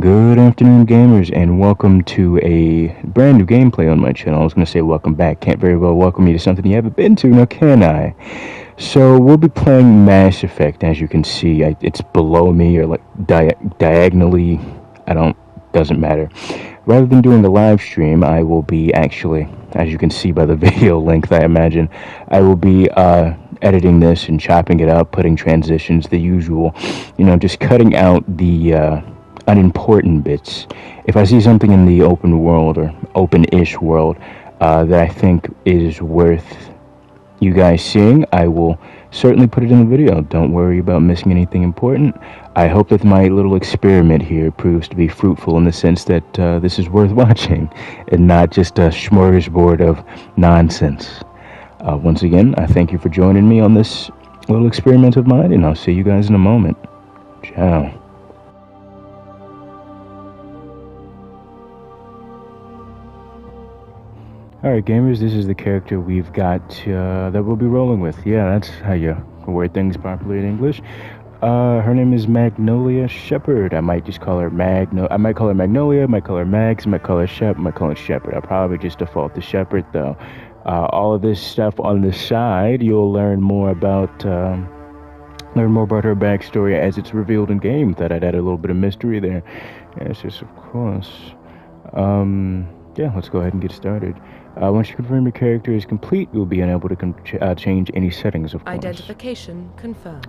Good afternoon, gamers, and welcome to a brand new gameplay on my channel. I was going to say welcome back. Can't very well welcome you to something you haven't been to, now can I? So we'll be playing Mass Effect. As you can see, it's below me or like diagonally. Doesn't matter. Rather than doing a live stream, I will be actually, as you can see by the video length, I imagine, I will be editing this and chopping it up, putting transitions, the usual, just cutting out the unimportant bits. If I see something in the open world or open-ish world that I think is worth you guys seeing, I will certainly put it in the video. Don't worry about missing anything important. I hope that my little experiment here proves to be fruitful in the sense that this is worth watching and not just a smorgasbord of nonsense. Once again, I thank you for joining me on this little experiment of mine, and I'll see you guys in a moment. Ciao. Alright gamers, this is the character we've got that we'll be rolling with. Yeah, that's how you word things properly in English. Her name is Magnolia Shepard. I might just call her I might call her Magnolia, might call her Mags, might call her might call her Shepard. I'll probably just default to Shepard though. All of this stuff on the side, you'll learn more about her backstory as it's revealed in game. Thought I'd add a little bit of mystery there. Yes, of course. Yeah, let's go ahead and get started. Once you confirm your character is complete, you'll be unable to change any settings, of course. Identification confirmed.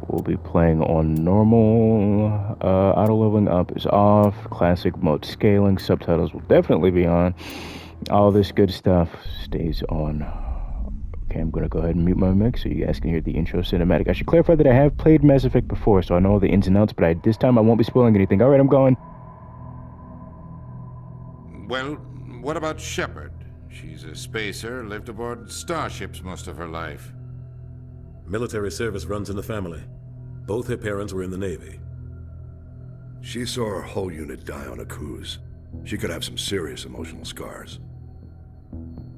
We'll be playing on normal. Auto leveling up is off. Classic mode scaling. Subtitles will definitely be on. All this good stuff stays on. Okay, I'm going to go ahead and mute my mic so you guys can hear the intro cinematic. I should clarify that I have played Mass Effect before, so I know all the ins and outs, but this time I won't be spoiling anything. Alright, I'm going. Well, what about Shepard? She's a spacer, lived aboard starships most of her life. Military service runs in the family. Both her parents were in the Navy. She saw her whole unit die on a cruise. She could have some serious emotional scars.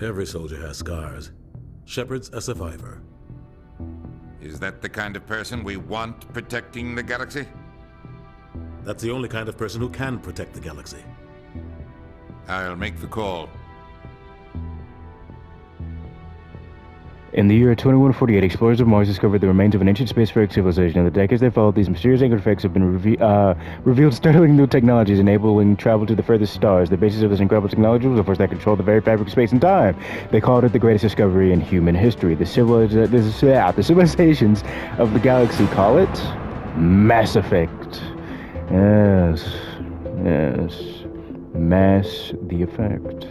Every soldier has scars. Shepard's a survivor. Is that the kind of person we want protecting the galaxy? That's the only kind of person who can protect the galaxy. I'll make the call. In the year 2148, explorers of Mars discovered the remains of an ancient spacefaring civilization. In the decades that followed, these mysterious artifacts have been revealed startling new technologies, enabling travel to the furthest stars. The basis of this incredible technology was a force that controlled the very fabric of space and time. They called it the greatest discovery in human history. The civilizations of the galaxy call it Mass Effect. Yes. Mass the effect.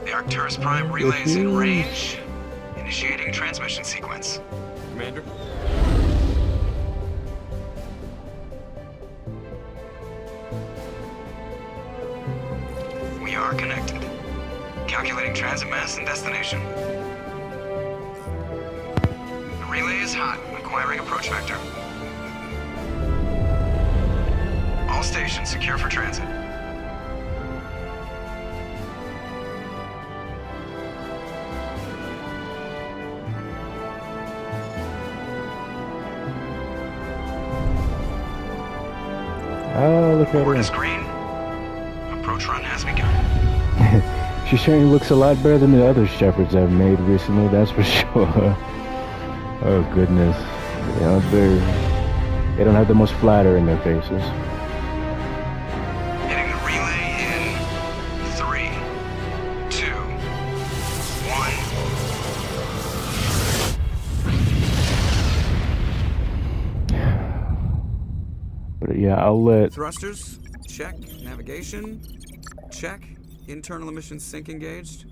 The Arcturus Prime relay is in range. Initiating transmission sequence. Commander? We are connected. Calculating transit mass and destination. The relay is hot. Acquiring approach vector. All stations secure for transit. Oh, look at Board her. is green. Approach run has begun. She certainly looks a lot better than the other Shepards I've made recently, that's for sure. Oh goodness. They don't have the most flatter in their faces. Hitting the relay in 3, 2, 1. But yeah, I'll let... Thrusters, check. Navigation, check. Internal emissions sync engaged.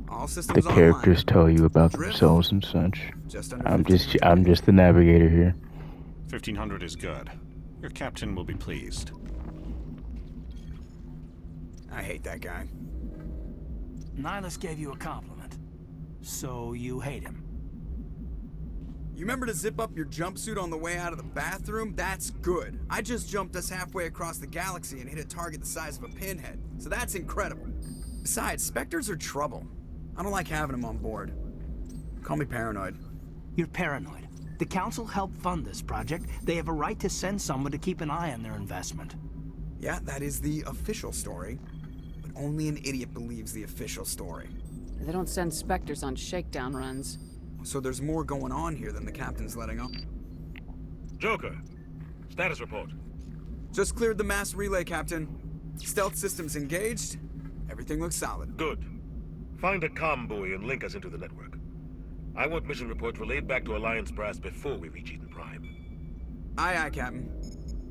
All systems the characters online. tell you about Drift. themselves and such. Just under I'm 15. just the navigator here. 1500 is good. Your captain will be pleased. I hate that guy. Nihilus gave you a compliment. So you hate him. You remember to zip up your jumpsuit on the way out of the bathroom? That's good. I just jumped us halfway across the galaxy and hit a target the size of a pinhead. So that's incredible. Besides, Spectres are trouble. I don't like having them on board. Call me paranoid. You're paranoid. The Council helped fund this project. They have a right to send someone to keep an eye on their investment. Yeah, that is the official story. But only an idiot believes the official story. They don't send Spectres on shakedown runs. So there's more going on here than the captain's letting on. Joker, status report. Just cleared the mass relay, Captain. Stealth systems engaged. Everything looks solid. Good. Find a comm buoy and link us into the network. I want mission reports relayed back to Alliance Brass before we reach Eden Prime. Aye, aye, Captain.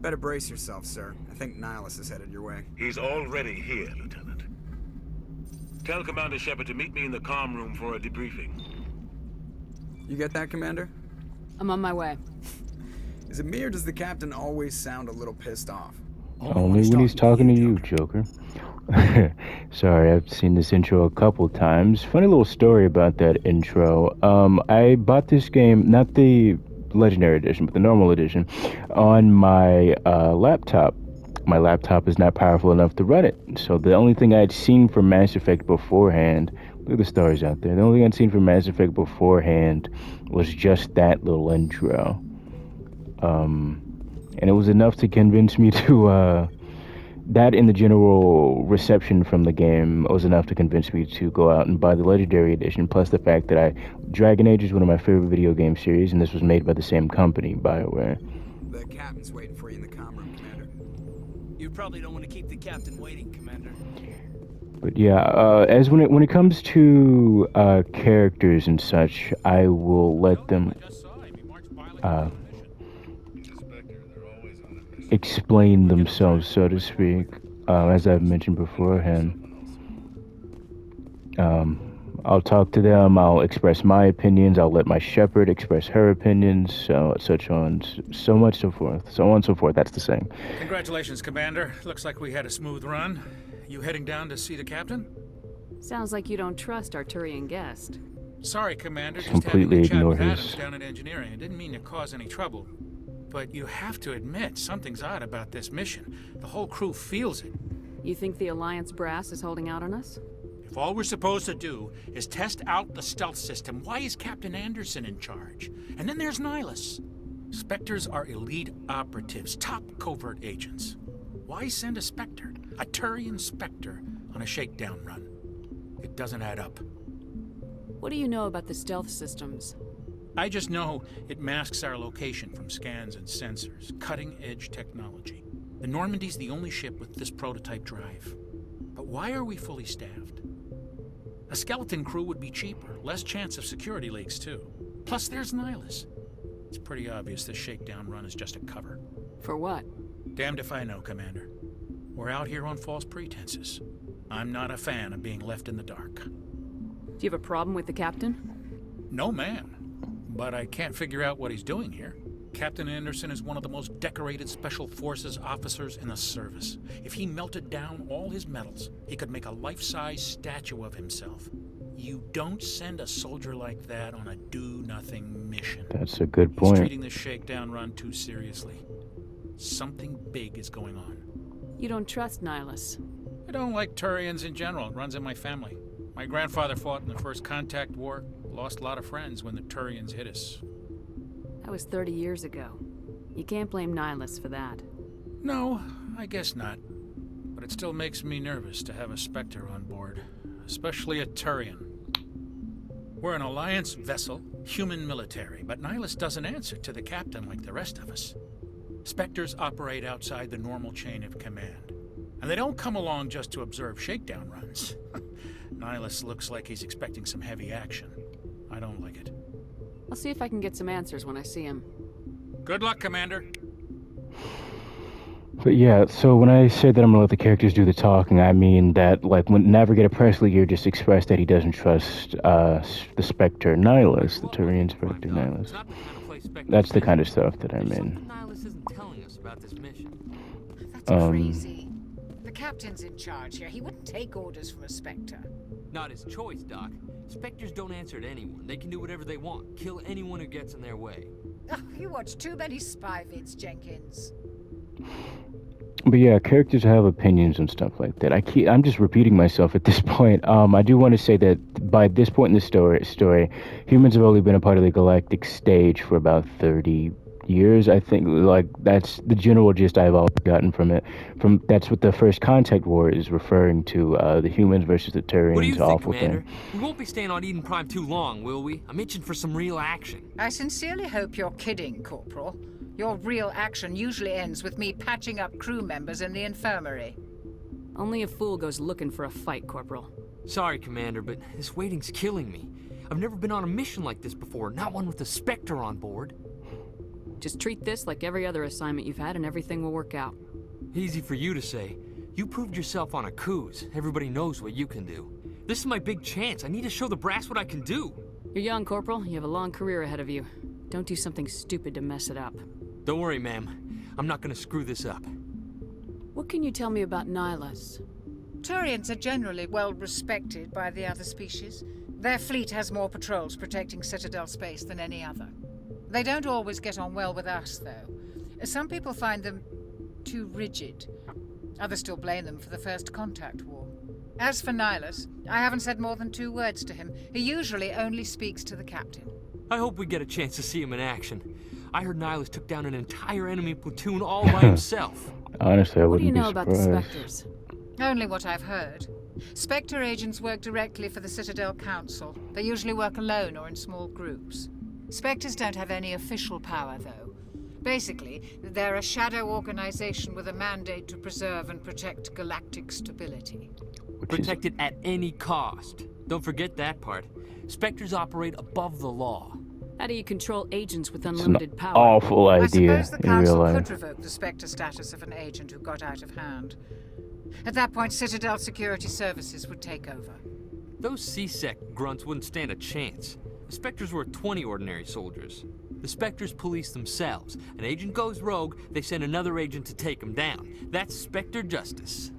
Better brace yourself, sir. I think Nihilus is headed your way. He's already here, Lieutenant. Tell Commander Shepard to meet me in the comm room for a debriefing. You get that, Commander? I'm on my way. Is it me or does the captain always sound a little pissed off? Only when he's talking to you, Joker. Sorry, I've seen this intro a couple times. Funny little story about that intro. I bought this game, not the Legendary Edition, but the normal edition, on my laptop. My laptop is not powerful enough to run it. So the only thing I'd seen from Mass Effect beforehand, look at the stars out there, the only thing I'd seen from Mass Effect beforehand was just that little intro. And it was enough to convince me to, that in the general reception from the game was enough to convince me to go out and buy the Legendary Edition, plus the fact that Dragon Age is one of my favorite video game series, and this was made by the same company, BioWare. The captain's waiting for you in the comm room, Commander. You probably don't want to keep the captain waiting, Commander. But yeah, as when it comes to characters and such, I will let them explain themselves, so to speak. As I've mentioned beforehand, I'll talk to them, I'll express my opinions, I'll let my Shepard express her opinions, so on, so much, so forth, so on and so forth. That's the saying. Congratulations, Commander. Looks like we had a smooth run. You heading down to see the captain? Sounds like you don't trust our Turian guest. Sorry, Commander. Just Completely having a chat ignore with his- Adams down at engineering. I didn't mean to cause any trouble. But you have to admit, something's odd about this mission. The whole crew feels it. You think the Alliance brass is holding out on us? If all we're supposed to do is test out the stealth system, why is Captain Anderson in charge? And then there's Nihilus. Spectres are elite operatives, top covert agents. Why send a Spectre, a Turian Spectre, on a shakedown run? It doesn't add up. What do you know about the stealth systems? I just know it masks our location from scans and sensors. Cutting-edge technology. The Normandy's the only ship with this prototype drive. But why are we fully staffed? A skeleton crew would be cheaper, less chance of security leaks too. Plus there's Nihilus. It's pretty obvious this shakedown run is just a cover. For what? Damned if I know, Commander. We're out here on false pretenses. I'm not a fan of being left in the dark. Do you have a problem with the captain? No, ma'am. But I can't figure out what he's doing here. Captain Anderson is one of the most decorated Special Forces officers in the service. If he melted down all his medals, he could make a life-size statue of himself. You don't send a soldier like that on a do-nothing mission. That's a good He's point. treating this shakedown run too seriously. Something big is going on. You don't trust Nihilus. I don't like Turians in general. It runs in my family. My grandfather fought in the First Contact War. Lost a lot of friends when the Turians hit us. That was 30 years ago. You can't blame Nihilus for that. No, I guess not. But it still makes me nervous to have a Spectre on board. Especially a Turian. We're an Alliance vessel, human military, but Nihilus doesn't answer to the captain like the rest of us. Spectres operate outside the normal chain of command. And they don't come along just to observe shakedown runs. Nihilus looks like he's expecting some heavy action. I don't like it. I'll see if I can get some answers when I see him. Good luck, Commander. But yeah, so when I say that I'm gonna let the characters do the talking, I mean that, like, when Navigator Presley just expressed that he doesn't trust the Spectre Nihilus, the Turian Spectre Nihilus. That's the kind of stuff that I'm in. Nihilus isn't telling us about this mission. That's crazy. The captain's in charge here. He wouldn't take orders from a Spectre. Not his choice, Doc. Spectres don't answer to anyone. They can do whatever they want. Kill anyone who gets in their way. Oh, you watch too many spy vids, Jenkins. But yeah, characters have opinions and stuff like that. I'm just repeating myself at this point. I do want to say that by this point in the story, humans have only been a part of the galactic stage for about 30 years. I think like that's the general gist I've always gotten from it. That's what the First Contact War is referring to. The humans versus the What do you Turians, think, awful Commander? thing. We won't be staying on Eden Prime too long, will we? I'm itching for some real action. I sincerely hope you're kidding, Corporal. Your real action usually ends with me patching up crew members in the infirmary. Only a fool goes looking for a fight, Corporal. Sorry, Commander, but this waiting's killing me. I've never been on a mission like this before, not one with a Spectre on board. Just treat this like every other assignment you've had and everything will work out. Easy for you to say. You proved yourself on a cruise. Everybody knows what you can do. This is my big chance. I need to show the brass what I can do. You're young, Corporal. You have a long career ahead of you. Don't do something stupid to mess it up. Don't worry, ma'am. I'm not gonna screw this up. What can you tell me about Nihilus? Turians are generally well respected by the other species. Their fleet has more patrols protecting Citadel space than any other. They don't always get on well with us, though. Some people find them too rigid. Others still blame them for the First Contact War. As for Nihilus, I haven't said more than 2 words to him. He usually only speaks to the captain. I hope we get a chance to see him in action. I heard Nihilus took down an entire enemy platoon all by himself. Honestly, I What do you wouldn't be know about the surprised. Spectres? Only what I've heard. Spectre agents work directly for the Citadel Council. They usually work alone or in small groups. Spectres don't have any official power, though. Basically, they're a shadow organization with a mandate to preserve and protect galactic stability. Protect it at any cost. Don't forget that part. Spectres operate above the law. How do you control agents with It's unlimited an power? awful I idea suppose the in real Council life. could revoke the Spectre status of an agent who got out of hand. At that point, Citadel Security Services would take over. Those C-Sec grunts wouldn't stand a chance. The Spectres were 20 ordinary soldiers. The Spectres police themselves. An agent goes rogue, they send another agent to take him down. That's Spectre justice.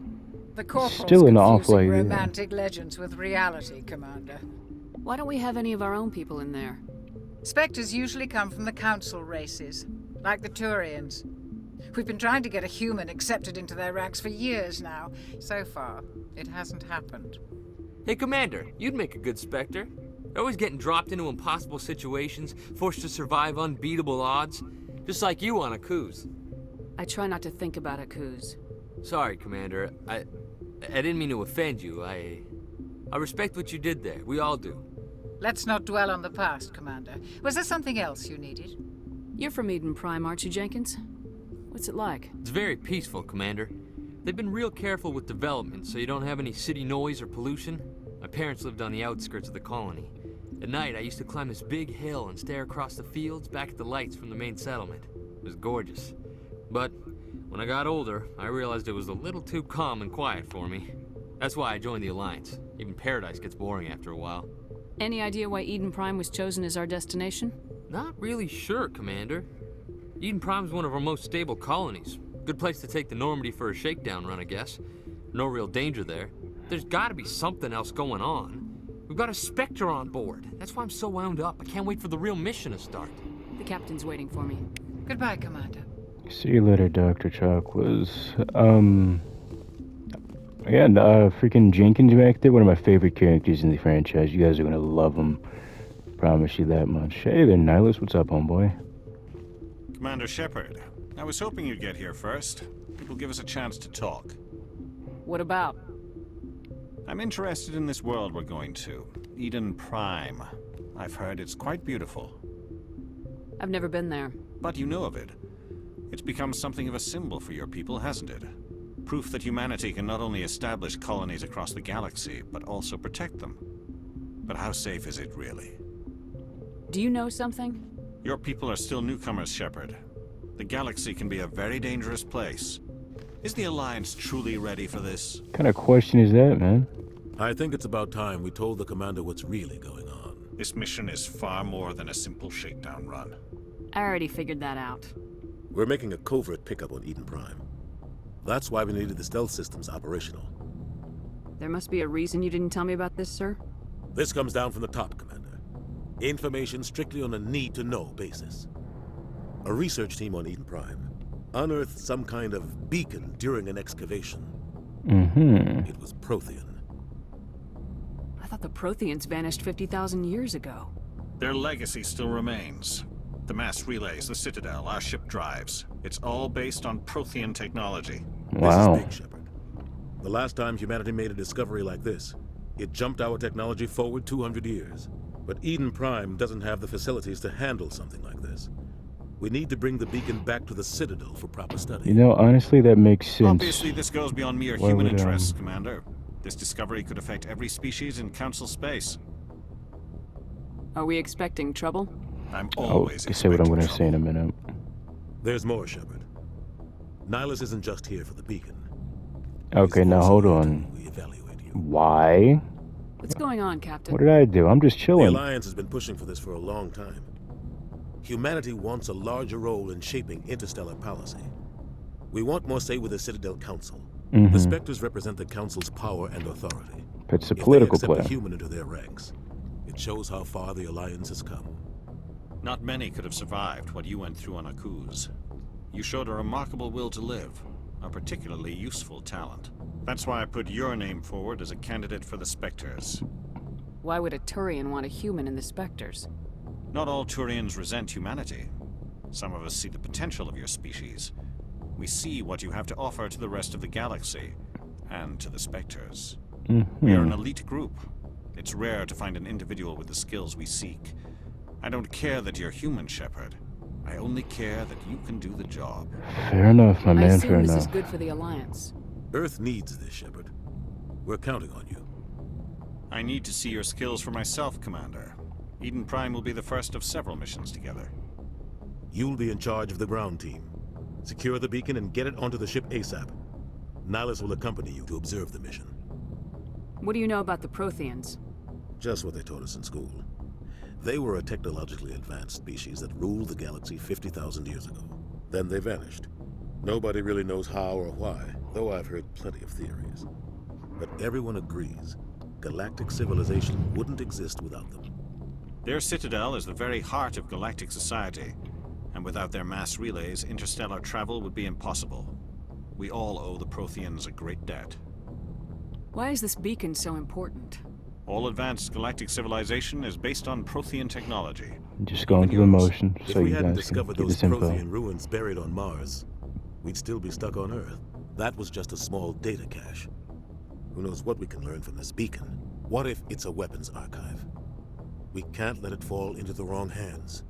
The Corporal's Still an awful confusing idea. romantic legends with reality, Commander. Why don't we have any of our own people in there? Spectres usually come from the Council races, like the Turians. We've been trying to get a human accepted into their ranks for years now. So far, it hasn't happened. Hey, Commander, you'd make a good Spectre. They're always getting dropped into impossible situations, forced to survive unbeatable odds. Just like you on a cruise. I try not to think about it, Kuz. Sorry, Commander. I didn't mean to offend you. I respect what you did there. We all do. Let's not dwell on the past, Commander. Was there something else you needed? You're from Eden Prime, aren't you, Jenkins? What's it like? It's very peaceful, Commander. They've been real careful with development, so you don't have any city noise or pollution. My parents lived on the outskirts of the colony. At night, I used to climb this big hill and stare across the fields back at the lights from the main settlement. It was gorgeous. But when I got older, I realized it was a little too calm and quiet for me. That's why I joined the Alliance. Even Paradise gets boring after a while. Any idea why Eden Prime was chosen as our destination? Not really sure, Commander. Eden Prime's one of our most stable colonies. Good place to take the Normandy for a shakedown run, I guess. No real danger there. There's gotta be something else going on. We've got a Spectre on board. That's why I'm so wound up. I can't wait for the real mission to start. The captain's waiting for me. Goodbye, Commander. See you later, Dr. Chocolates. Yeah, freaking Jenkins back there, one of my favorite characters in the franchise. You guys are gonna love him. Promise you that much. Hey there, Nihilus. What's up, homeboy? Commander Shepard, I was hoping you'd get here first. It will give us a chance to talk. What about? I'm interested in this world we're going to. Eden Prime. I've heard it's quite beautiful. I've never been there. But you know of it. It's become something of a symbol for your people, hasn't it? Proof that humanity can not only establish colonies across the galaxy, but also protect them. But how safe is it really? Do you know something? Your people are still newcomers, Shepard. The galaxy can be a very dangerous place. Is the Alliance truly ready for this? What kind of question is that, man? I think it's about time we told the commander what's really going on. This mission is far more than a simple shakedown run. I already figured that out. We're making a covert pickup on Eden Prime. That's why we needed the stealth systems operational. There must be a reason you didn't tell me about this, sir? This comes down from the top, Commander. Information strictly on a need-to-know basis. A research team on Eden Prime unearthed some kind of beacon during an excavation. Mm-hmm. It was Prothean. I thought the Protheans vanished 50,000 years ago. Their legacy still remains. The mass relays, the Citadel, our ship drives. It's all based on Prothean technology. Wow. This is big, Shepard. The last time humanity made a discovery like this, it jumped our technology forward 200 years. But Eden Prime doesn't have the facilities to handle something like this. We need to bring the beacon back to the Citadel for proper study. You know, honestly, that makes sense. Obviously, this goes beyond mere Why human would, interests, Commander. This discovery could affect every species in Council space. Are we expecting trouble? I'm I'll always say what I'm going to expecting say in a minute. There's more, Shepard. Nihilus isn't just here for the beacon. Okay, now hold on. Why? What's going on, Captain? What did I do? I'm just The chilling. Alliance has been pushing for this for a long time. Humanity wants a larger role in shaping interstellar policy. We want more say with the Citadel Council. The Spectres represent the Council's power and authority. It's a political if they accept play. a human into their ranks, it shows how far the Alliance has come. Not many could have survived what you went through on Akuz. You showed a remarkable will to live, a particularly useful talent. That's why I put your name forward as a candidate for the Spectres. Why would a Turian want a human in the Spectres? Not all Turians resent humanity. Some of us see the potential of your species. We see what you have to offer to the rest of the galaxy, and to the Spectres. We are an elite group. It's rare to find an individual with the skills we seek. I don't care that you're human, Shepard. I only care that you can do the job. Fair enough, my I man, assume fair this enough. is good for the Alliance. Earth needs this, Shepard. We're counting on you. I need to see your skills for myself, Commander. Eden Prime will be the first of several missions together. You'll be in charge of the ground team. Secure the beacon and get it onto the ship ASAP. Nihilus will accompany you to observe the mission. What do you know about the Protheans? Just what they taught us in school. They were a technologically advanced species that ruled the galaxy 50,000 years ago. Then they vanished. Nobody really knows how or why, though I've heard plenty of theories. But everyone agrees, galactic civilization wouldn't exist without them. Their citadel is the very heart of galactic society, and without their mass relays, interstellar travel would be impossible. We all owe the Protheans a great debt. Why is this beacon so important? All advanced galactic civilization is based on Prothean technology. Just going through the motions If so we you hadn't guys can discovered get those this info. Prothean ruins buried on Mars, we'd still be stuck on Earth. That was just a small data cache. Who knows what we can learn from this beacon? What if it's a weapons archive? We can't let it fall into the wrong hands.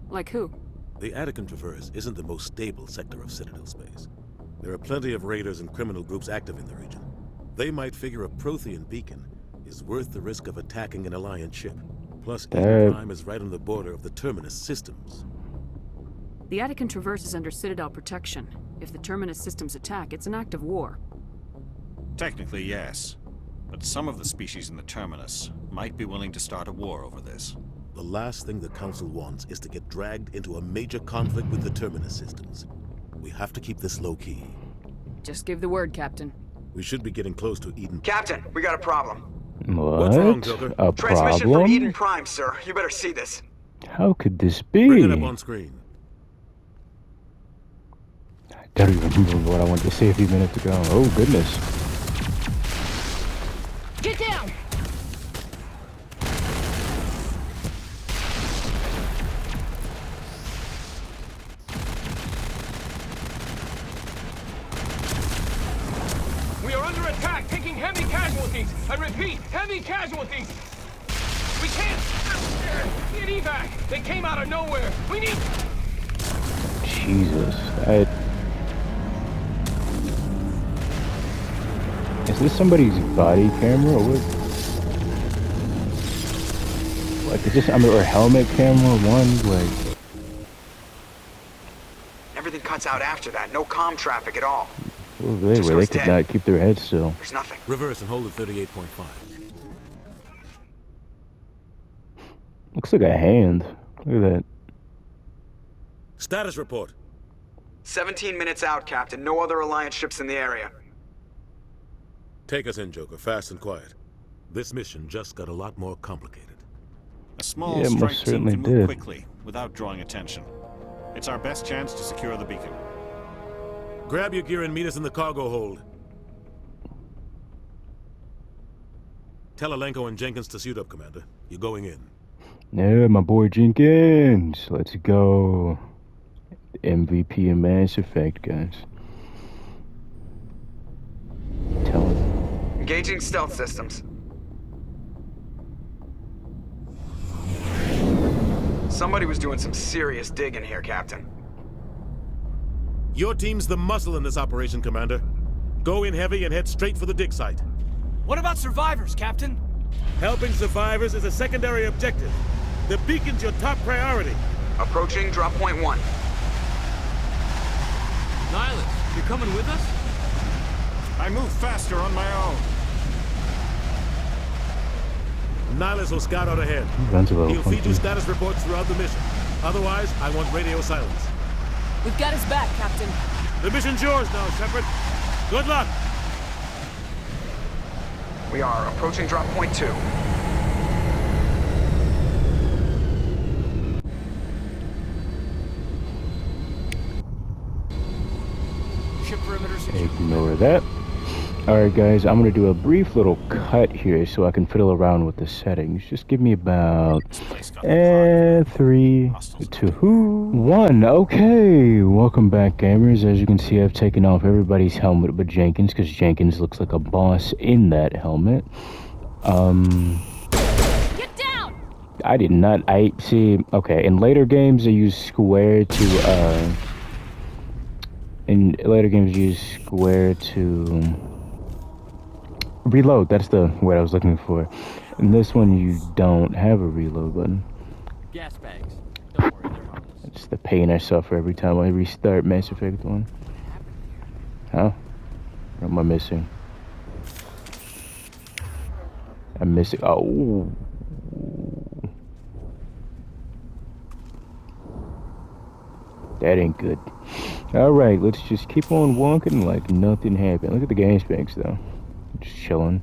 Like who? The Attican Traverse isn't the most stable sector of Citadel space. There are plenty of raiders and criminal groups active in the region. They might figure a Prothean beacon is worth the risk of attacking an Alliance ship. Plus, Eden Prime is right on the border of the Terminus systems. The Attican Traverse is under Citadel protection. If the Terminus systems attack, it's an act of war. Technically, yes. But some of the species in the Terminus might be willing to start a war over this. The last thing the Council wants is to get dragged into a major conflict with the Terminus systems. We have to keep this low-key. Just give the word, Captain. We should be getting close to Eden. Captain, we got a problem. What? What's wrong, Joker? A Transmission problem? from Eden Prime, sir. You better see this. How could this be? Bring it up on screen. I don't even remember what I wanted to say a few minutes ago. Oh, goodness. Get down! We are under attack, taking heavy casualties. I repeat, heavy casualties. We can't get evac. They came out of nowhere. We need. Jesus. Is this somebody's body camera or what? Like, is this or helmet camera one? Like, Everything cuts out after that. No comm traffic at all. what were they where they could not keep their heads still? There's nothing. Reverse and hold at 38.5. Looks like a hand. Look at that. Status report. 17 minutes out, Captain. No other Alliance ships in the area. Take us in, Joker, fast and quiet. This mission just got a lot more complicated. A small Yeah, most strike team certainly can move did. quickly, without drawing attention. It's our best chance to secure the beacon. Grab your gear and meet us in the cargo hold. Tell Alenko and Jenkins to suit up, Commander. You're going in. Yeah, my boy Jenkins. Let's go. MVP in Mass Effect, guys. Tell him. Engaging stealth systems. Somebody was doing some serious digging here, Captain. Your team's the muscle in this operation, Commander. Go in heavy and head straight for the dig site. What about survivors, Captain? Helping survivors is a secondary objective. The beacon's your top priority. Approaching drop point 1. Nihilus, you're coming with us? I move faster on my own. Nihilus will scout out ahead. Runs a little He'll feed funky. you status reports throughout the mission. Otherwise, I want radio silence. We've got his back, Captain. The mission's yours now, Shepard. Good luck! We are approaching drop point 2. Ship perimeter secure. Ignore that. Alright guys, I'm going to do a brief little cut here so I can fiddle around with the settings. Just give me about 3, 2, 1. Okay, welcome back gamers. As you can see, I've taken off everybody's helmet but Jenkins, because Jenkins looks like a boss in that helmet. Get down! I did not, okay, in later games I use square to, reload. That's the word I was looking for. In this one, you don't have a reload button. Gas bags. Don't worry, they're harmless. It's the pain I suffer every time I restart Mass Effect 1. Huh? What am I missing? I'm missing. Oh. That ain't good. Alright, let's just keep on walking like nothing happened. Look at the gas bags, though. Just chilling.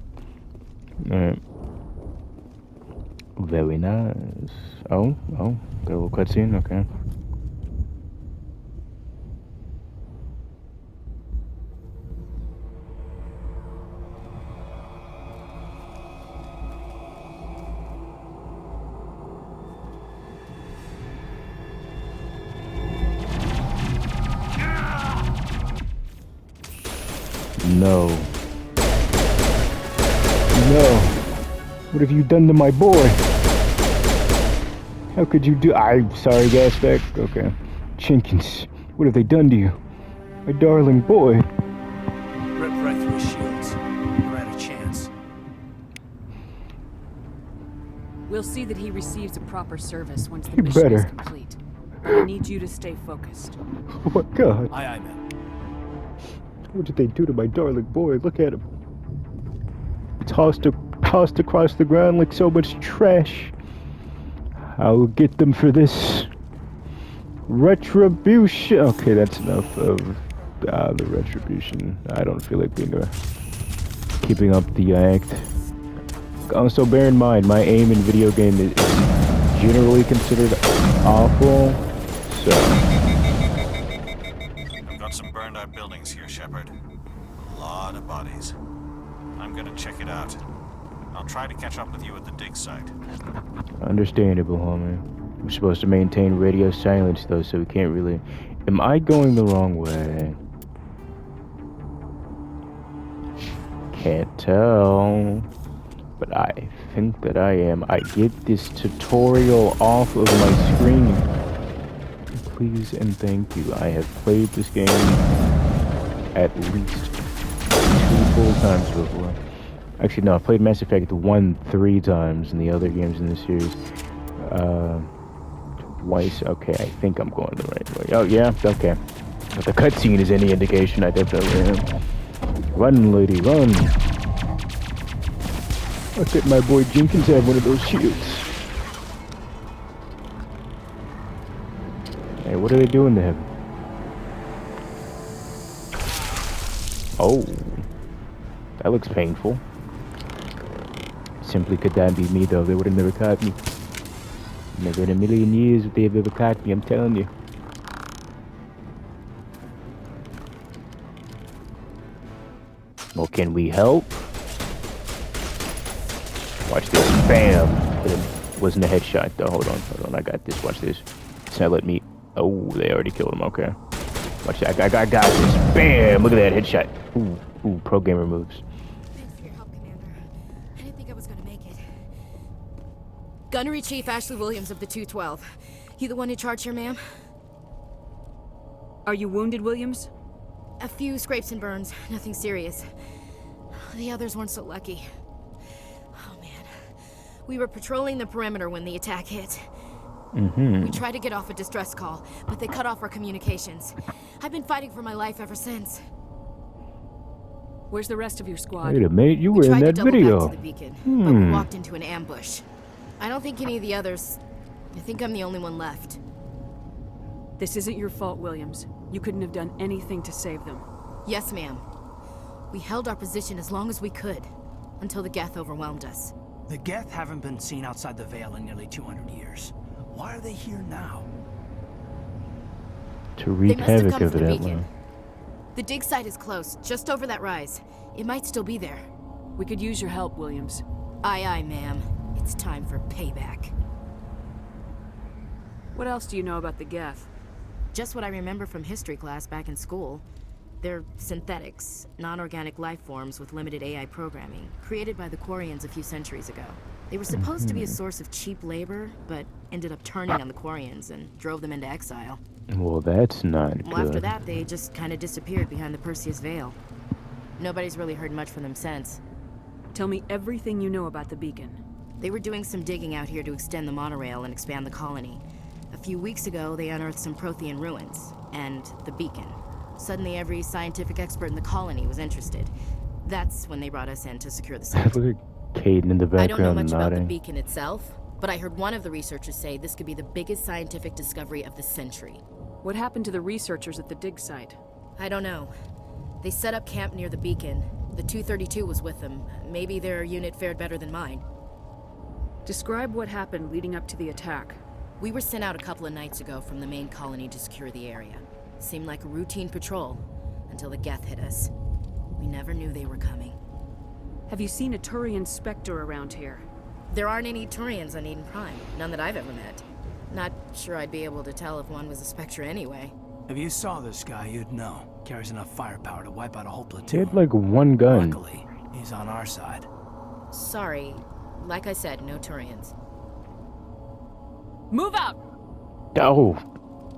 Alright. Very nice. Oh, got a little cutscene, okay. No. No. What have you done to my boy? How could you do— I'm sorry, Gasback. Okay. Jenkins, what have they done to you? My darling boy. Ripped right through his shields. Never had a chance. We'll see that he receives a proper service once the You mission is better. complete. But I need you to stay focused. Oh my god. Aye, man. What did they do to my darling boy? Look at him. Tossed across the ground like so much trash. I'll get them for this. Retribution. Okay, that's enough of the retribution. I don't feel like being keeping up the act. Also, bear in mind, my aim in video game is generally considered awful. So I've got some burned out buildings here, Shepard. A lot of bodies. I'm gonna check it out. I'll try to catch up with you at the dig site. understandable, homie. We're supposed to maintain radio silence though, so we can't really. Am I going the wrong way? Can't tell. But I think that I am. I get this tutorial off of my screen. Please and thank you. I have played this game at least 2 full times before. Actually, no, I've played Mass Effect 1 3 times, and the other games in the series twice. Okay, I think I'm going the right way. Oh, yeah, okay. If the cutscene is any indication, I definitely am. Run, lady, run. Look at my boy Jenkins have one of those shields. Hey, what are they doing to him? Oh, that looks painful. Simply could that be me though? They would have never caught me. Never in a million years would they have ever caught me, I'm telling you. Well, can we help? Watch this. Bam! But it wasn't a headshot though. Hold on. I got this. Watch this. It's not letting me. Oh, they already killed him. Okay. Watch that. I got this. Bam! Look at that headshot. Ooh, pro gamer moves. Thanks for your help, Commander. I didn't think I was gonna make it. Gunnery Chief Ashley Williams of the 212. You the one in charge here, ma'am? Are you wounded, Williams? A few scrapes and burns. Nothing serious. The others weren't so lucky. Oh, man. We were patrolling the perimeter when the attack hit. We tried to get off a distress call, but they cut off our communications. I've been fighting for my life ever since. Where's the rest of your squad? Wait a minute, you were in tried that to double video. back to the beacon, but we walked into an ambush. I don't think any of the others... I think I'm the only one left. This isn't your fault, Williams. You couldn't have done anything to save them. Yes, ma'am. We held our position as long as we could, until the Geth overwhelmed us. The Geth haven't been seen outside the Veil in nearly 200 years. Why are they here now? To wreak havoc, evidently. The dig site is close, just over that rise. It might still be there. We could use your help, Williams. Aye, aye, ma'am. It's time for payback. What else do you know about the Geth? Just what I remember from history class back in school. They're synthetics, non-organic life forms with limited AI programming, created by the Quarians a few centuries ago. They were supposed to be a source of cheap labor, but ended up turning on the Quarians and drove them into exile. Well, that's not good. Well, after that, they just kind of disappeared behind the Perseus Veil. Nobody's really heard much from them since. Tell me everything you know about the beacon. They were doing some digging out here to extend the monorail and expand the colony. A few weeks ago, they unearthed some Prothean ruins, and the beacon. Suddenly, every scientific expert in the colony was interested. That's when they brought us in to secure the site. Look at Caden in the background I don't know much nodding. about the beacon itself, but I heard one of the researchers say this could be the biggest scientific discovery of the century. What happened to the researchers at the dig site? I don't know. They set up camp near the beacon. The 232 was with them. Maybe their unit fared better than mine. Describe what happened leading up to the attack. We were sent out a couple of nights ago from the main colony to secure the area. Seemed like a routine patrol, until the Geth hit us. We never knew they were coming. Have you seen a Turian Spectre around here? There aren't any Turians on Eden Prime. None that I've ever met. Not sure I'd be able to tell if one was a Spectre anyway. If you saw this guy, you'd know. Carries enough firepower to wipe out a whole He platoon. had like one gun. Luckily, he's on our side. Sorry. Like I said, no Turians. Move out! Oh,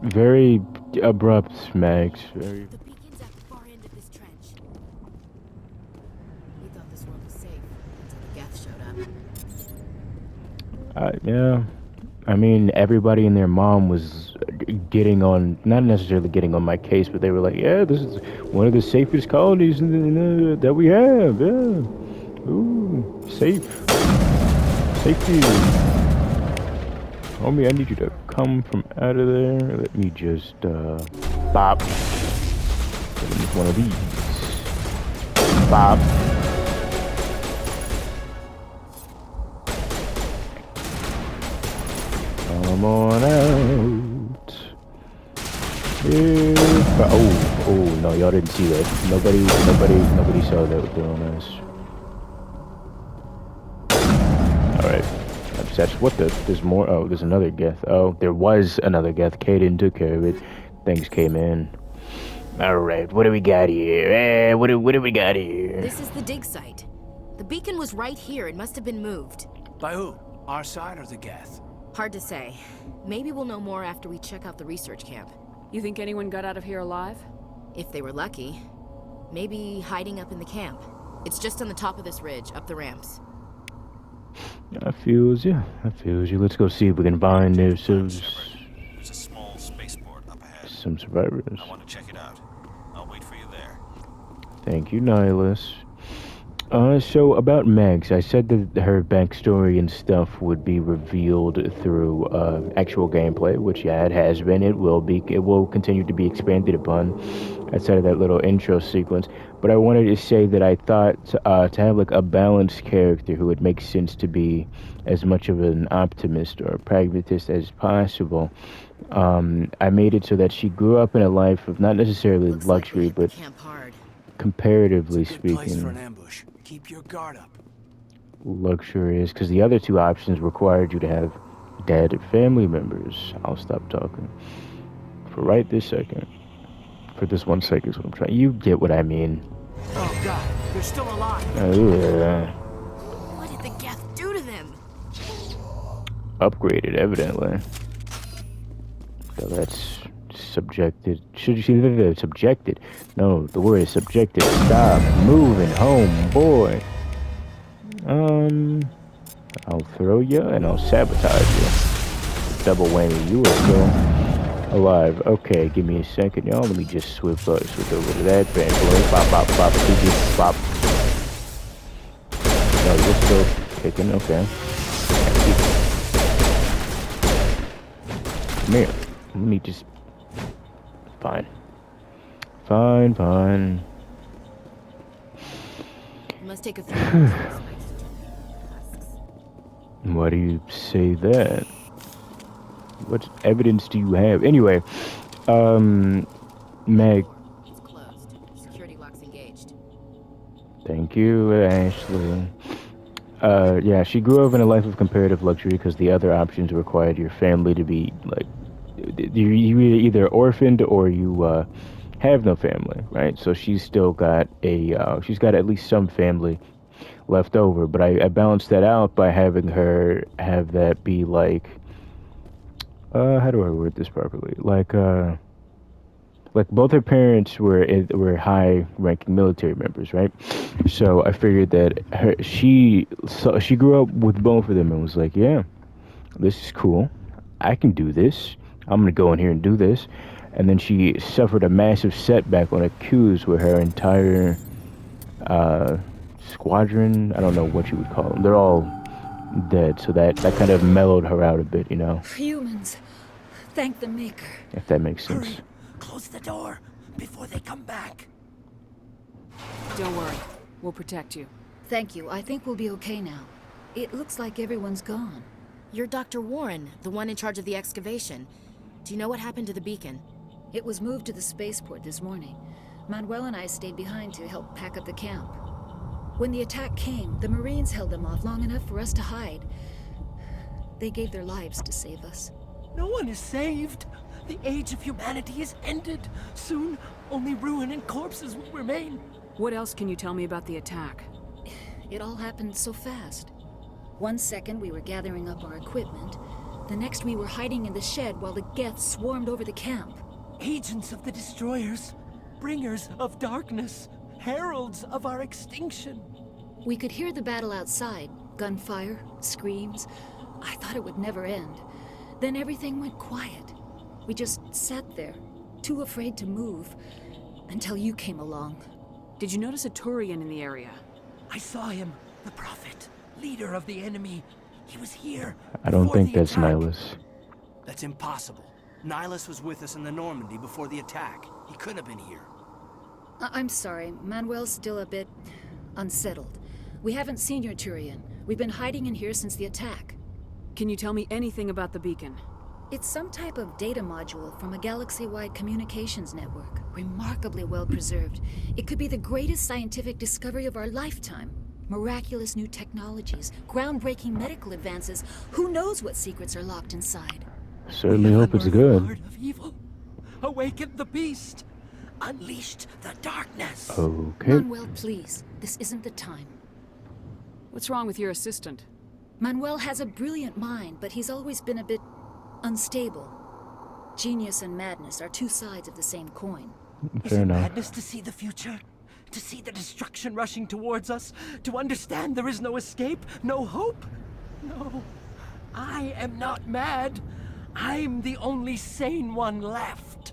very abrupt, Max. Very. The beacon's at the far end of this trench. We thought this world was safe until the Geth showed up. Yeah. I mean, everybody and their mom was getting on, not necessarily getting on my case, but they were like, yeah, this is one of the safest colonies that we have. Yeah. Ooh, safe. Safety. Homie, I need you to come from out of there. Let me just, bop. Let me make one of these. Bop. Come on out. Oh, no, y'all didn't see that. Nobody saw that with their own eyes. Alright. What the? There's more. Oh, there's another Geth. Oh, there was another Geth. Caden took care of it. Things came in. Alright, what do we got here? What do we got here? This is the dig site. The beacon was right here. It must have been moved. By who? Our side or the Geth? Hard to say. Maybe we'll know more after we check out the research camp. You think anyone got out of here alive? If they were lucky. Maybe hiding up in the camp. It's just on the top of this ridge, up the ramps. I feels you. Let's go see if we can find There's a small spaceport up ahead. some survivors. I want to check it out. I'll wait for you there. Thank you, Nihilus. So about Max, I said that her backstory and stuff would be revealed through actual gameplay, which yeah, it has been. It will continue to be expanded upon outside of that little intro sequence. But I wanted to say that I thought to have like a balanced character who would make sense to be as much of an optimist or a pragmatist as possible. I made it so that she grew up in a life of not necessarily luxury, but Camp hard. comparatively Good place for an speaking, ambush. Keep your guard up. luxurious, because the other two options required you to have dead family members. I'll stop talking for right this second. For this 1 second is what I'm trying. You get what I mean. Oh god, they're still alive. What did the Geth do to them? Upgraded, evidently. So that's subjected. Should you subjected? No, the word is subjected. Stop moving, home boy. I'll throw you and I'll sabotage you. Double whammy. You are still alive. Okay, give me a second, y'all. Let me just switch over to that band. Pop, pop, pop, pop. No, you're still kicking. Okay. Come here. Let me just. Fine. Fine. You must take a few minutes. Why do you say that? What evidence do you have? Anyway, Meg. It's closed. Security lock's engaged. Thank you, Ashley. Yeah, she grew up in a life of comparative luxury because the other options required your family to be like, you either orphaned or you have no family, right? So she's got at least some family left over, but I balanced that out by having her have that be like, how do I word this properly? Like both her parents were high-ranking military members, right? So I figured that she grew up with both of them and was like, yeah, this is cool. I can do this. I'm gonna go in here and do this. And then she suffered a massive setback on a cruise where her entire squadron, I don't know what you would call them, they're all dead. So that kind of mellowed her out a bit, you know. Humans, thank the Maker. If that makes sense. Hurry. Close the door before they come back. Don't worry. We'll protect you. Thank you. I think we'll be okay now. It looks like everyone's gone. You're Dr. Warren, the one in charge of the excavation. Do you know what happened to the beacon? It was moved to the spaceport this morning. Manuel and I stayed behind to help pack up the camp. When the attack came, the Marines held them off long enough for us to hide. They gave their lives to save us. No one is saved. The age of humanity is ended. Soon, only ruin and corpses will remain. What else can you tell me about the attack? It all happened so fast. 1 second we were gathering up our equipment. The next we were hiding in the shed while the Geth swarmed over the camp. Agents of the destroyers, bringers of darkness, heralds of our extinction. We could hear the battle outside. Gunfire, screams. I thought it would never end. Then everything went quiet. We just sat there, too afraid to move, until you came along. Did you notice a Turian in the area? I saw him, the Prophet, leader of the enemy. He was here. I don't think that's Nihilus. That's impossible. Nihilus was with us in the Normandy before the attack. He couldn't have been here. I'm sorry. Manuel's still a bit unsettled. We haven't seen your Turian. We've been hiding in here since the attack. Can you tell me anything about the beacon? It's some type of data module from a galaxy-wide communications network. Remarkably well preserved. It could be the greatest scientific discovery of our lifetime. Miraculous new technologies, groundbreaking medical advances. Who knows what secrets are locked inside? Certainly hope it's good. Of evil. Awakened the beast. Unleashed the darkness. Okay. Manuel, please. This isn't the time. What's wrong with your assistant? Manuel has a brilliant mind, but he's always been a bit unstable. Genius and madness are two sides of the same coin. Fair enough. Madness to see the future? To see the destruction rushing towards us? To understand there is no escape? No hope? No. I am not mad. I'm the only sane one left.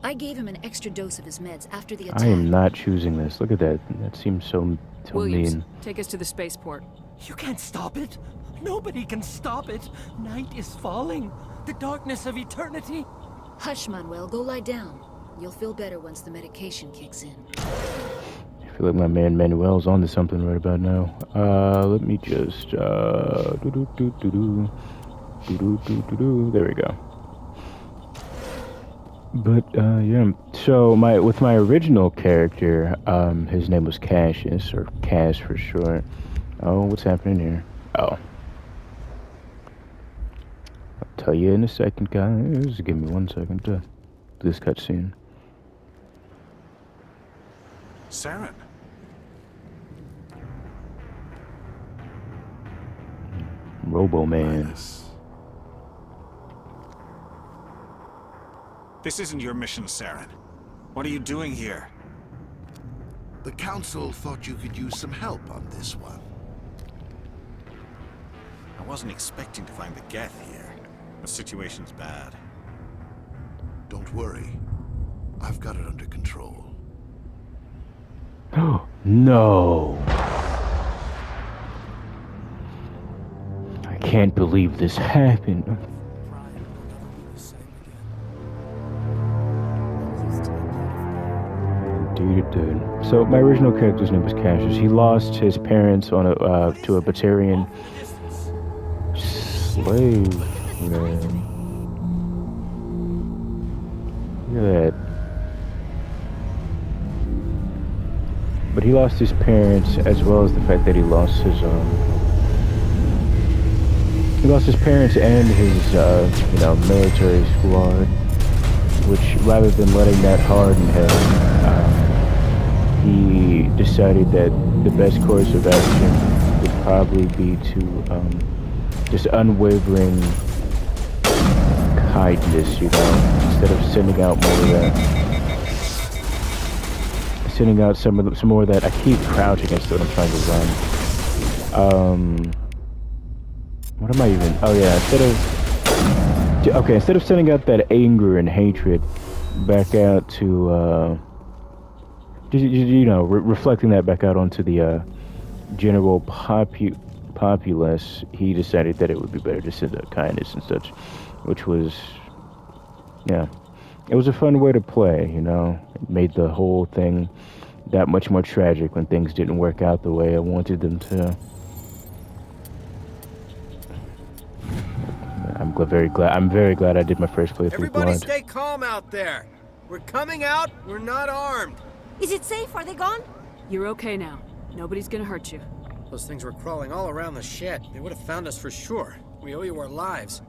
I gave him an extra dose of his meds after the attack. I am not choosing this. Look at that. That seems so Williams, mean. take us to the spaceport. You can't stop it. Nobody can stop it. Night is falling. The darkness of eternity. Hush, Manuel. Go lie down. You'll feel better once the medication kicks in. I feel like my man Manuel's onto something right about now. Let me just there we go. But yeah. So with my original character, his name was Cassius, or Cass for short. Oh, what's happening here? Oh, I'll tell you in a second, guys. Give me 1 second to do this cutscene. Saren. Robo-Man. This isn't your mission, Saren. What are you doing here? The Council thought you could use some help on this one. I wasn't expecting to find the Geth here. The situation's bad. Don't worry. I've got it under control. Oh, no. I can't believe this happened. Dude. So my original character's name was Cassius. He lost his parents on to a Batarian slave. Man. Look at that. But he lost his parents, as well as the fact that he lost his parents and his military squad. Which, rather than letting that harden him, he decided that the best course of action would probably be to just unwavering kindness, instead of sending out more of that. Sending out some more of that. I keep crouching instead I'm trying to run. What am I even? Oh yeah, instead of sending out that anger and hatred back out to reflecting that back out onto the general populace, he decided that it would be better to send out kindness and such, which was, yeah, it was a fun way to play. It made the whole thing that much more tragic when things didn't work out the way I wanted them to. I'm very glad I did my first playthrough. Everybody stay calm out there. We're coming out. We're not armed. Is it safe? Are they gone? You're okay now. Nobody's gonna hurt you. Those things were crawling all around the shed. They would have found us for sure. We owe you our lives.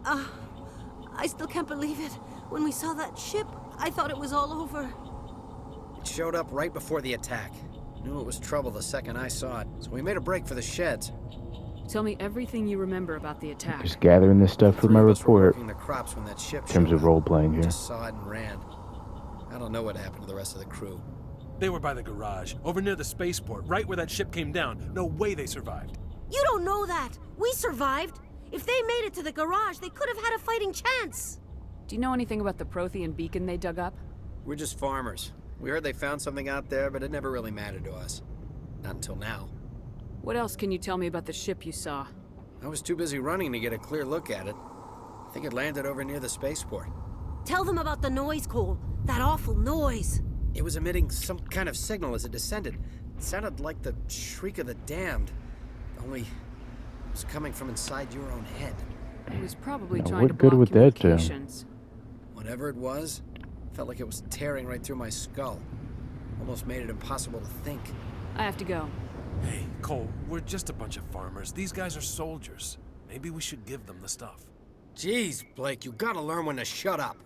I still can't believe it. When we saw that ship, I thought it was all over. It showed up right before the attack. Knew it was trouble the second I saw it, so we made a break for the sheds. Tell me everything you remember about the attack. Just gathering this stuff for my report. The crops when that ship in terms of role playing here. Just saw it and ran. I don't know what happened to the rest of the crew. They were by the garage, over near the spaceport, right where that ship came down. No way they survived. You don't know that. We survived. If they made it to the garage, they could have had a fighting chance. Do you know anything about the Prothean beacon they dug up? We're just farmers. We heard they found something out there, but it never really mattered to us. Not until now. What else can you tell me about the ship you saw? I was too busy running to get a clear look at it. I think it landed over near the spaceport. Tell them about the noise, Cole. That awful noise. It was emitting some kind of signal as it descended. It sounded like the shriek of the damned. Only it was coming from inside your own head. It was probably trying what to good block would that do? communications. Whatever it was, felt like it was tearing right through my skull. Almost made it impossible to think. I have to go. Hey, Cole, we're just a bunch of farmers. These guys are soldiers. Maybe we should give them the stuff. Jeez, Blake, you gotta learn when to shut up.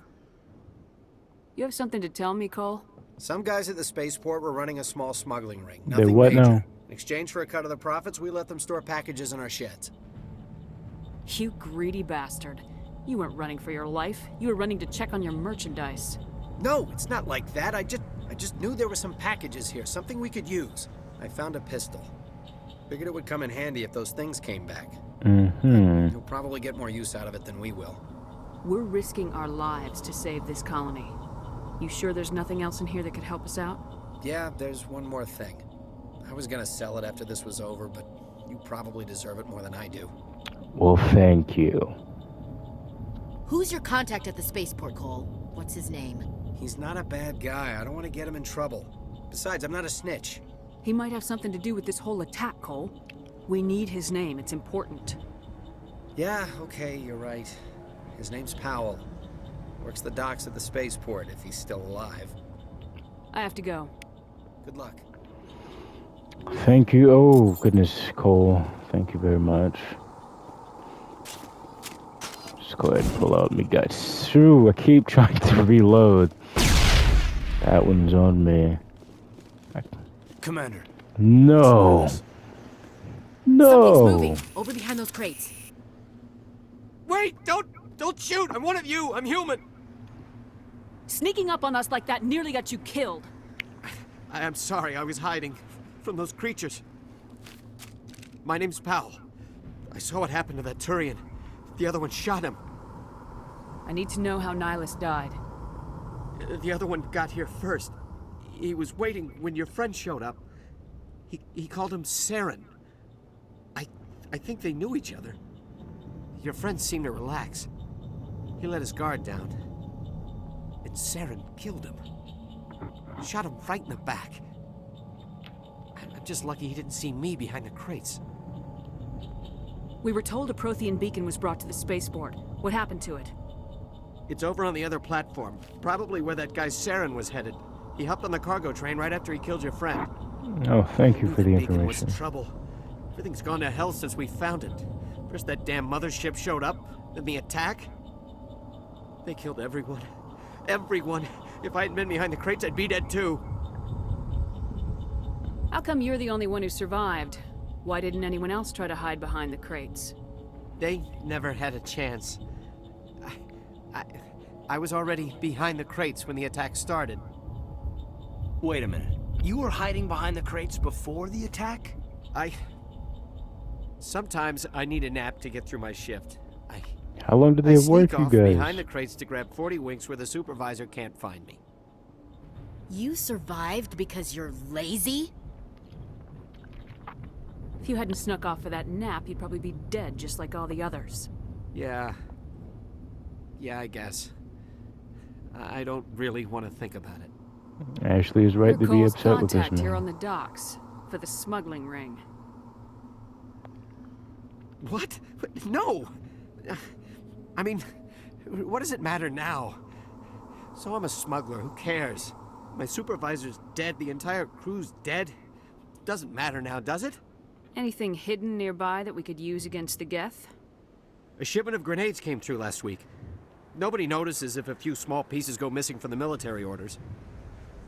You have something to tell me, Cole? Some guys at the spaceport were running a small smuggling ring. They what major. now? In exchange for a cut of the profits, we let them store packages in our sheds. You greedy bastard. You weren't running for your life. You were running to check on your merchandise. No, it's not like that. I just knew there were some packages here, something we could use. I found a pistol. Figured it would come in handy if those things came back. Mm-hmm. You'll probably get more use out of it than we will. We're risking our lives to save this colony. You sure there's nothing else in here that could help us out? Yeah, there's one more thing. I was gonna sell it after this was over, but you probably deserve it more than I do. Well, thank you. Who's your contact at the spaceport, Cole? What's his name? He's not a bad guy. I don't want to get him in trouble. Besides, I'm not a snitch. He might have something to do with this whole attack, Cole. We need his name. It's important. Yeah, okay, you're right. His name's Powell. Works the docks at the spaceport if he's still alive. I have to go. Good luck. Thank you. Oh, goodness, Cole. Thank you very much. Just go ahead and pull out me guts. True, I keep trying to reload. That one's on me. Commander. No. No. Something's moving over behind those crates. Wait! Don't shoot! I'm one of you! I'm human! Sneaking up on us like that nearly got you killed. I'm sorry, I was hiding from those creatures. My name's Powell. I saw what happened to that Turian. The other one shot him. I need to know how Nihilus died. The other one got here first. He was waiting when your friend showed up. He called him Saren. I think they knew each other. Your friend seemed to relax. He let his guard down. And Saren killed him. Shot him right in the back. I'm just lucky he didn't see me behind the crates. We were told a Prothean beacon was brought to the spaceport. What happened to it? It's over on the other platform. Probably where that guy Saren was headed. He hopped on the cargo train right after he killed your friend. Oh, thank you for the Beacon was information. trouble. Everything's gone to hell since we found it. First that damn mothership showed up, then the attack. They killed everyone. Everyone. If I hadn't been behind the crates, I'd be dead too. How come you're the only one who survived? Why didn't anyone else try to hide behind the crates? They never had a chance. I was already behind the crates when the attack started. Wait a minute. You were hiding behind the crates before the attack? Sometimes I need a nap to get through my shift. How long did they work, you off guys? behind the crates to grab 40 winks where the supervisor can't find me. You survived because you're lazy? If you hadn't snuck off for that nap, you'd probably be dead just like all the others. Yeah, I guess. I don't really want to think about it. Ashley is right to be upset with this Contact here man. on the docks for the smuggling ring. What? No! I mean, what does it matter now? So I'm a smuggler, who cares? My supervisor's dead, the entire crew's dead. Doesn't matter now, does it? Anything hidden nearby that we could use against the Geth? A shipment of grenades came through last week. Nobody notices if a few small pieces go missing from the military orders.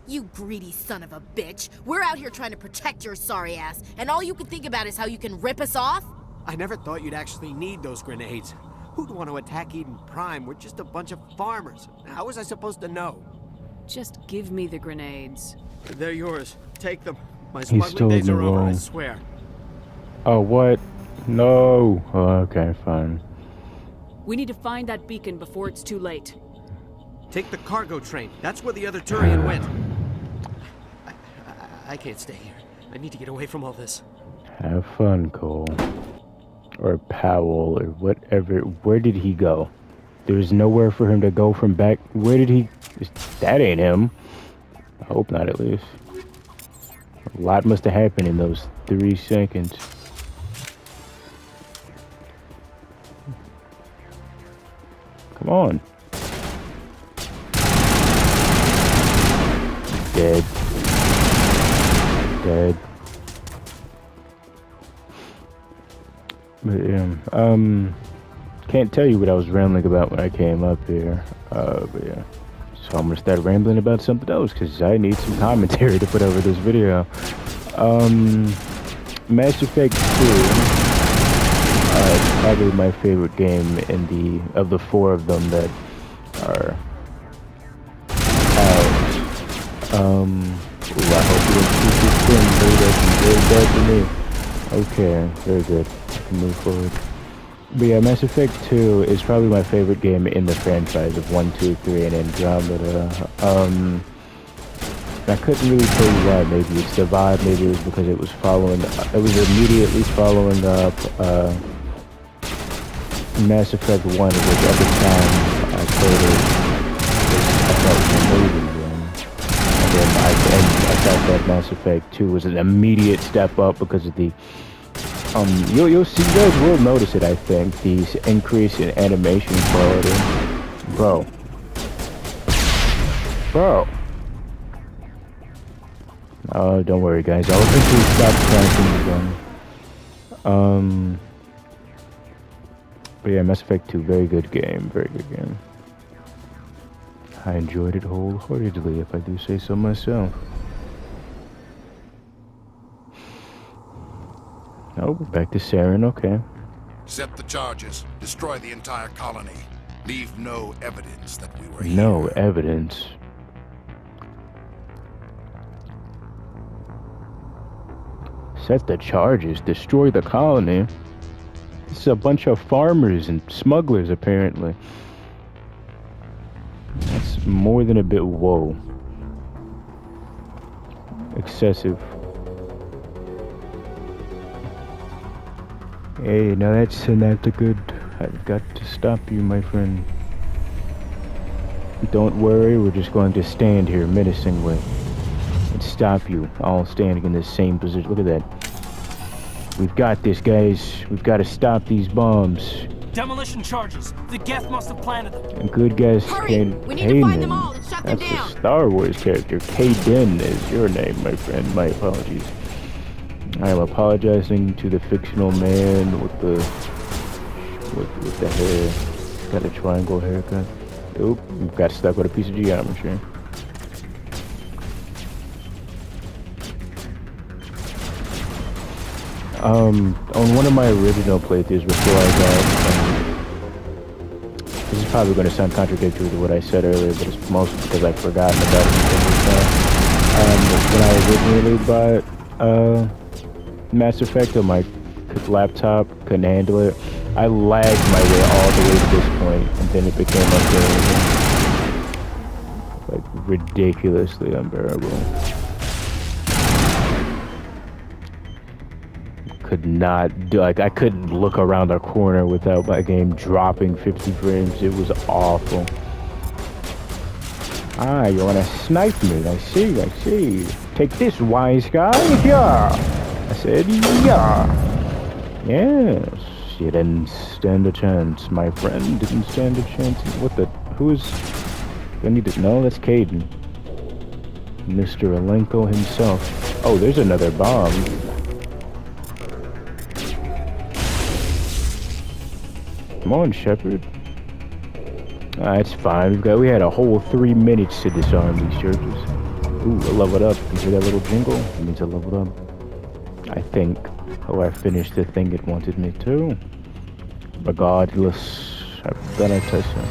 You greedy son of a bitch. We're out here trying to protect your sorry ass, and all you can think about is how you can rip us off? I never thought you'd actually need those grenades. Who'd want to attack Eden Prime? We're just a bunch of farmers. How was I supposed to know? Just give me the grenades. They're yours. Take them. My He's smuggling still days in the are over, I role. swear. Oh, what? No. Oh, okay, fine. We need to find that beacon before it's too late. Take the cargo train. That's where the other Turian went. I can't stay here. I need to get away from all this. Have fun, Cole. Or Powell, or whatever. Where did he go? There's nowhere for him to go from back. Where did he... That ain't him. I hope not, at least. A lot must have happened in those 3 seconds. Come on. Dead. Dead. But yeah, can't tell you what I was rambling about when I came up here. But yeah. So I'm gonna start rambling about something else because I need some commentary to put over this video. Mass Effect 2 is probably my favorite game of the 4 of them that are out. I hope you don't keep this thing, dude. That's very bad for me. Okay, very good. I can move forward. But yeah, Mass Effect 2 is probably my favorite game in the franchise of 1, 2, 3, and Andromeda. I couldn't really tell you why. Maybe it's the vibe, maybe it was because it was immediately following up Mass Effect 1, which at the time I played it, I thought it was an amazing game. And then I thought that Mass Effect 2 was an immediate step up because of the you'll see, you guys will notice it, I think, the increase in animation quality. Bro, Bro. Oh, don't worry, guys. I'll eventually stop crashing the gun. But yeah, Mass Effect 2, very good game. Very good game. I enjoyed it wholeheartedly, if I do say so myself. Oh, we're back to Saren, okay. Set the charges. Destroy the entire colony. Leave no evidence that we were here. No evidence. Set the charges. Destroy the colony. This is a bunch of farmers and smugglers, apparently. That's more than a bit whoa. Excessive. Hey, now that's not good. I've got to stop you, my friend. Don't worry, we're just going to stand here menacingly and stop you, all standing in the same position. Look at that. We've got this, guys. We've got to stop these bombs. Demolition charges. The Geth must have planted them. And good guys, Hurry! We need to find them all and shut them That's down. a Star Wars character. Kaden is your name, my friend. My apologies. I am apologizing to the fictional man with the hair. Got a triangle haircut. Oop, got stuck with a piece of geometry. On one of my original playthroughs before I got, this is probably going to sound contradictory to what I said earlier, but it's mostly because I've forgotten about it. When I originally bought Mass Effect on my laptop, couldn't handle it. I lagged my way all the way to this point, and then it became like ridiculously unbearable. Could not do, like, I couldn't look around a corner without my game dropping 50 frames. It was awful. Ah, you wanna snipe me? I see. Take this, wise guy. Yeah. I said, yeah. Yes. You didn't stand a chance, my friend. Didn't stand a chance. What the? Who is? I need to know. That's Caden. Mr. Alenko himself. Oh, there's another bomb. Come on, Shepard. It's fine. We had a whole 3 minutes to disarm these churches. Ooh, I leveled up. You hear that little jingle? It means I leveled up. I think. Oh, I finished the thing it wanted me to. Regardless, I'm gonna touch him.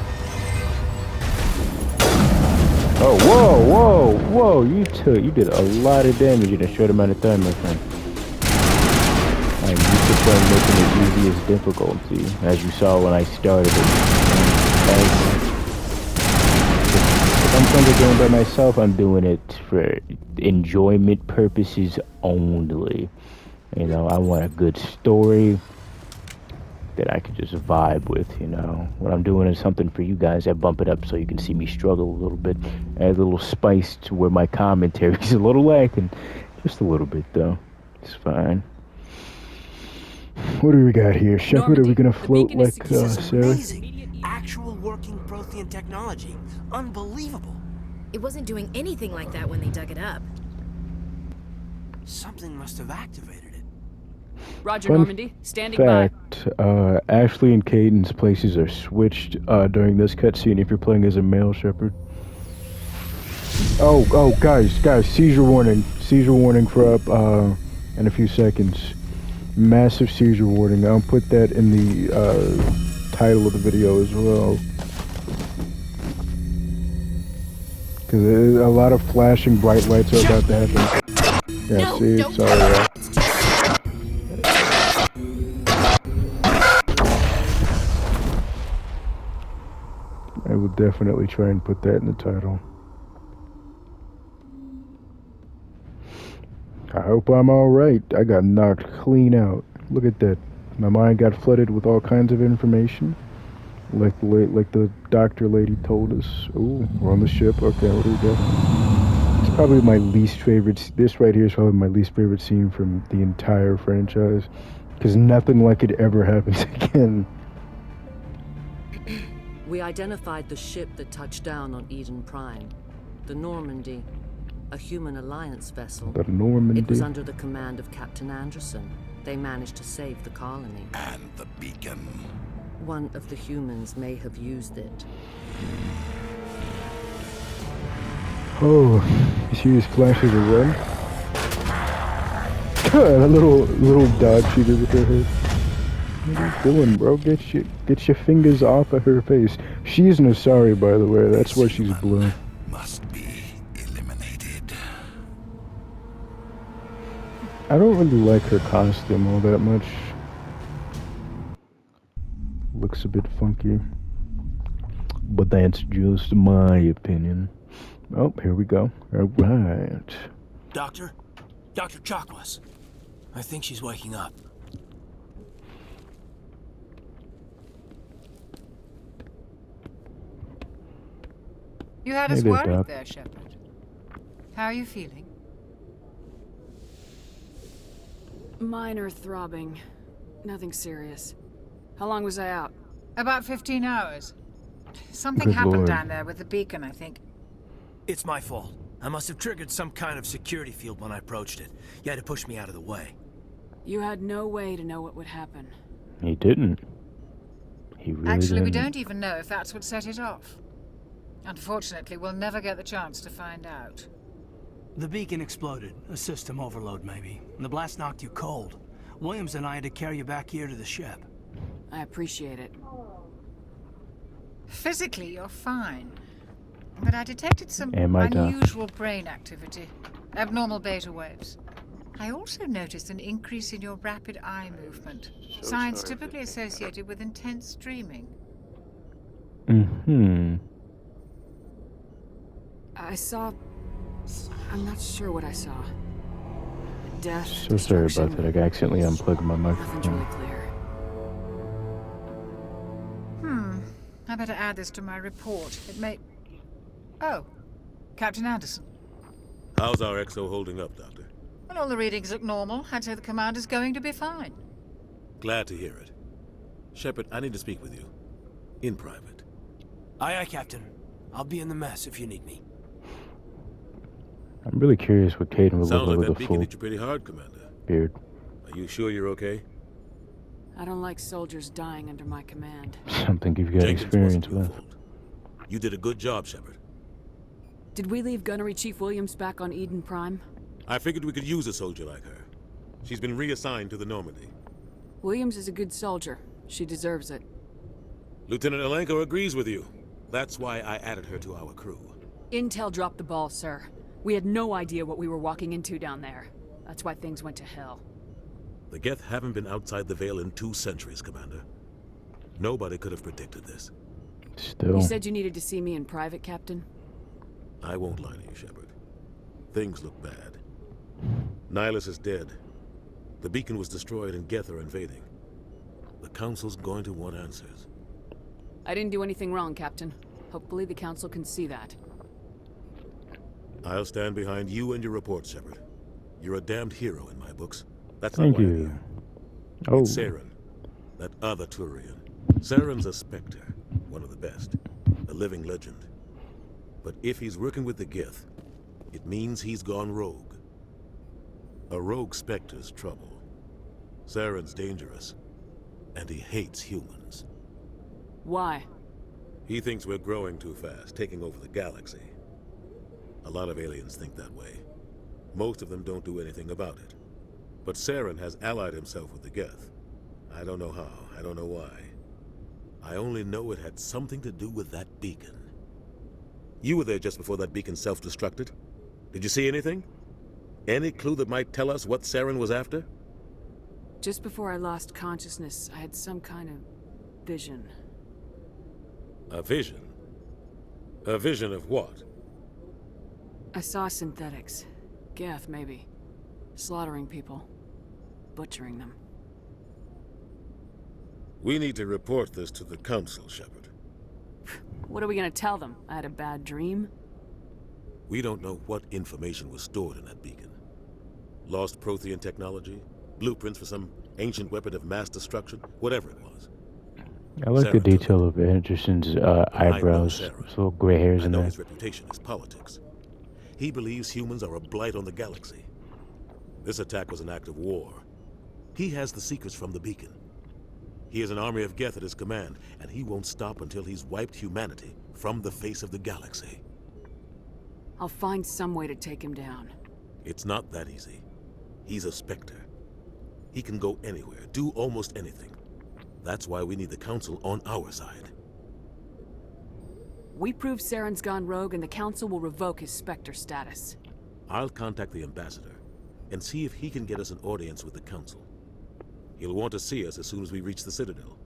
Oh, whoa! You did a lot of damage in a short amount of time, my friend. I'm used to playing making it easy as difficulty, as you saw when I started it. If I'm playing the game by myself, I'm doing it for enjoyment purposes only. You know, I want a good story that I can just vibe with, you know. When I'm doing something for you guys, I bump it up so you can see me struggle a little bit. Add a little spice to where my commentary is a little lacking. Just a little bit, though. It's fine. What do we got here? Shepard, are we gonna float like Sarah? Amazing. Actual working Prothean technology. Unbelievable. It wasn't doing anything like that when they dug it up. Something must have activated it. Roger, Fun Normandy. Standing by. fact, Ashley and Caden's places are switched during this cutscene if you're playing as a male Shepard. Oh, guys, seizure warning. Seizure warning for up in a few seconds. Massive seizure warning. I'll put that in the title of the video as well. Because a lot of flashing bright lights are about to happen. Yeah, No, see, don't sorry. I will definitely try and put that in the title. I hope I'm alright. I got knocked clean out. Look at that. My mind got flooded with all kinds of information. Like the doctor lady told us. Ooh, we're on the ship. Okay, what do we got? It's probably my least favorite. This right here is probably my least favorite scene from the entire franchise. Because nothing like it ever happens again. We identified the ship that touched down on Eden Prime. The Normandy. A human alliance vessel. The Normandy. It was under the command of Captain Anderson. They managed to save the colony. And the beacon. One of the humans may have used it. Oh, you see these flashes of red? A little dodge she did with her head. What are you doing, bro? Get your fingers off of her face. She's no sorry, by the way. That's why she's blue. Must be eliminated. I don't really like her costume all that much. Looks a bit funky. But that's just my opinion. Oh, here we go. Alright. Doctor? Dr. Chakwas. I think she's waking up. You had us worried there, Shepard. How are you feeling? Minor throbbing. Nothing serious. How long was I out? About 15 hours. Something Good happened Lord. down there with the beacon, I think. It's my fault. I must have triggered some kind of security field when I approached it. You had to push me out of the way. You had no way to know what would happen. He didn't. He really Actually, we didn't. don't even know if that's what set it off. Unfortunately, we'll never get the chance to find out. The beacon exploded. A system overload, maybe. And the blast knocked you cold. Williams and I had to carry you back here to the ship. I appreciate it. Physically, you're fine. But I detected some Am I tough? unusual brain activity. Abnormal beta waves. I also noticed an increase in your rapid eye movement. Signs typically associated with intense dreaming. Mm-hmm. I saw... I'm not sure what I saw. Death, So sorry about that. I accidentally unplugged my Nothing's microphone. really clear. I better add this to my report. It may... Oh, Captain Anderson. How's our XO holding up, Doctor? Well, all the readings look normal. I'd say the commander's going to be fine. Glad to hear it. Shepard, I need to speak with you. In private. Aye, aye, Captain. I'll be in the mess if you need me. I'm really curious what Caden would look Sounds like like with that a beacon full hit you pretty hard, Commander. beard. Are you sure you're okay? I don't like soldiers dying under my command. Something you've got Jenkins experience wasn't your with. fault. You did a good job, Shepard. Did we leave Gunnery Chief Williams back on Eden Prime? I figured we could use a soldier like her. She's been reassigned to the Normandy. Williams is a good soldier. She deserves it. Lieutenant Alenko agrees with you. That's why I added her to our crew. Intel dropped the ball, sir. We had no idea what we were walking into down there. That's why things went to hell. The Geth haven't been outside the Veil in 2 centuries, Commander. Nobody could have predicted this. Still. You said you needed to see me in private, Captain? I won't lie to you, Shepard. Things look bad. Nihilus is dead. The beacon was destroyed and Geth are invading. The Council's going to want answers. I didn't do anything wrong, Captain. Hopefully the Council can see that. I'll stand behind you and your report, Shepard. You're a damned hero in my books. That's Thank not why I'm you. here. Oh. It's Saren, that other Turian. Saren's a Spectre, one of the best, a living legend. But if he's working with the Geth, it means he's gone rogue. A rogue Spectre's trouble. Saren's dangerous, and he hates humans. Why? He thinks we're growing too fast, taking over the galaxy. A lot of aliens think that way. Most of them don't do anything about it. But Saren has allied himself with the Geth. I don't know how, I don't know why. I only know it had something to do with that beacon. You were there just before that beacon self-destructed. Did you see anything? Any clue that might tell us what Saren was after? Just before I lost consciousness, I had some kind of vision. A vision? A vision of what? I saw synthetics. Geth, maybe. Slaughtering people. Butchering them. We need to report this to the Council, Shepard. What are we gonna tell them? I had a bad dream? We don't know what information was stored in that beacon. Lost Prothean technology? Blueprints for some ancient weapon of mass destruction? Whatever it was. I like the Saren detail of Anderson's eyebrows. Saren. Those little gray hairs I in know there. his reputation is politics. He believes humans are a blight on the galaxy. This attack was an act of war. He has the secrets from the beacon. He has an army of Geth at his command, and he won't stop until he's wiped humanity from the face of the galaxy. I'll find some way to take him down. It's not that easy. He's a Spectre. He can go anywhere, do almost anything. That's why we need the Council on our side. We prove Saren's gone rogue and the Council will revoke his Spectre status. I'll contact the Ambassador and see if he can get us an audience with the Council. He'll want to see us as soon as we reach the Citadel.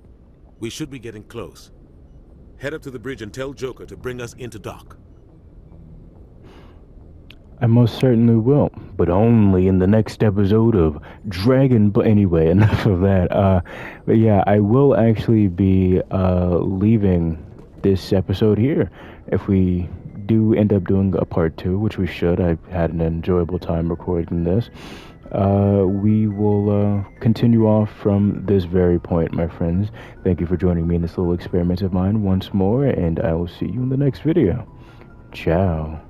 We should be getting close. Head up to the bridge and tell Joker to bring us into dock. I most certainly will, but only in the next episode of Dragon. But anyway, enough of that. But yeah, I will actually be leaving this episode here. If we do end up doing a part 2, which we should, I've had an enjoyable time recording this. We will continue off from this very point, my friends. Thank you for joining me in this little experiment of mine once more, and I will see you in the next video. Ciao.